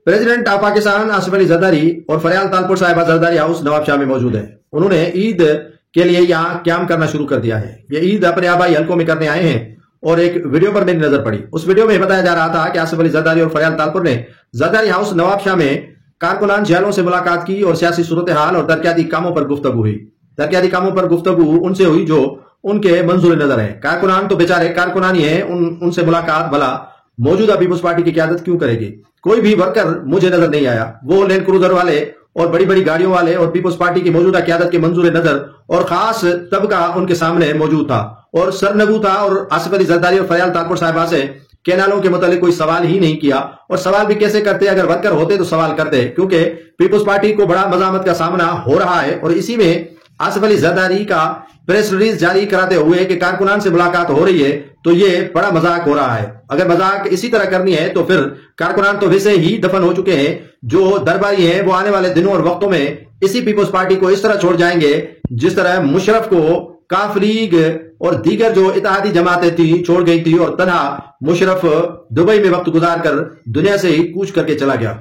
President of Pakistan Asif Ali Zardari और फरियाल तालपुर साहिबा Zardari house Nawab Shah में मौजूद है। उन्होंने ईद के लिए यहाँ क्याम करना शुरू कर दिया है। ये ईद अपने आबाई हलकों में करने आए हैं और एक वीडियो पर मेरी नजर पड़ी। उस वीडियो में बताया जा रहा था कि आसिफ अली जरदारी और फरियाल तालपुर ने जरदारी हाउस नवाब शाह में कारकुनान जेलों से मुलाकात की और सियासी सूरत हाल और तरक्याती कामों पर गुफ्तगू हुई। तरक्याती कामों पर गुफ्तगू उनसे हुई जो उनके मंजूर नजर है। कारकुनान तो बेचारे कारकुनान ही है, उनसे मुलाकात भला मौजूदा पीपुल्स पार्टी की क्यादत क्यों करेगी। कोई भी वर्कर मुझे नजर नहीं आया। वो लैंड क्रूजर वाले और बड़ी बड़ी गाड़ियों वाले और पीपुल्स पार्टी की मौजूदा क्यादत के मंजूर नजर और खास तबका उनके सामने मौजूद था और सरनगू था और आसिफ अली जरदारी और फरियाल तालपुर साहिबा से कैनालों के मुतालिक कोई सवाल ही नहीं किया। और सवाल भी कैसे करते, अगर वर्कर होते तो सवाल करते, क्योंकि पीपुल्स पार्टी को बड़ा मजामत का सामना हो रहा है। और इसी में आसिफ अली जरदारी का प्रेस रिलीज जारी कराते हुए कि कारकुनान से मुलाकात हो रही है, तो ये बड़ा मजाक हो रहा है। अगर मजाक इसी तरह करनी है तो फिर कारकुनान तो वैसे ही दफन हो चुके हैं। जो दरबारी हैं वो आने वाले दिनों और वक्तों में इसी पीपुल्स पार्टी को इस तरह छोड़ जाएंगे जिस तरह मुशर्रफ को काफ लीग और दीगर जो इत्तेहादी जमातें थी छोड़ गई थी और तन्हा मुशर्रफ दुबई में वक्त गुजार कर दुनिया से ही कूच करके चला गया।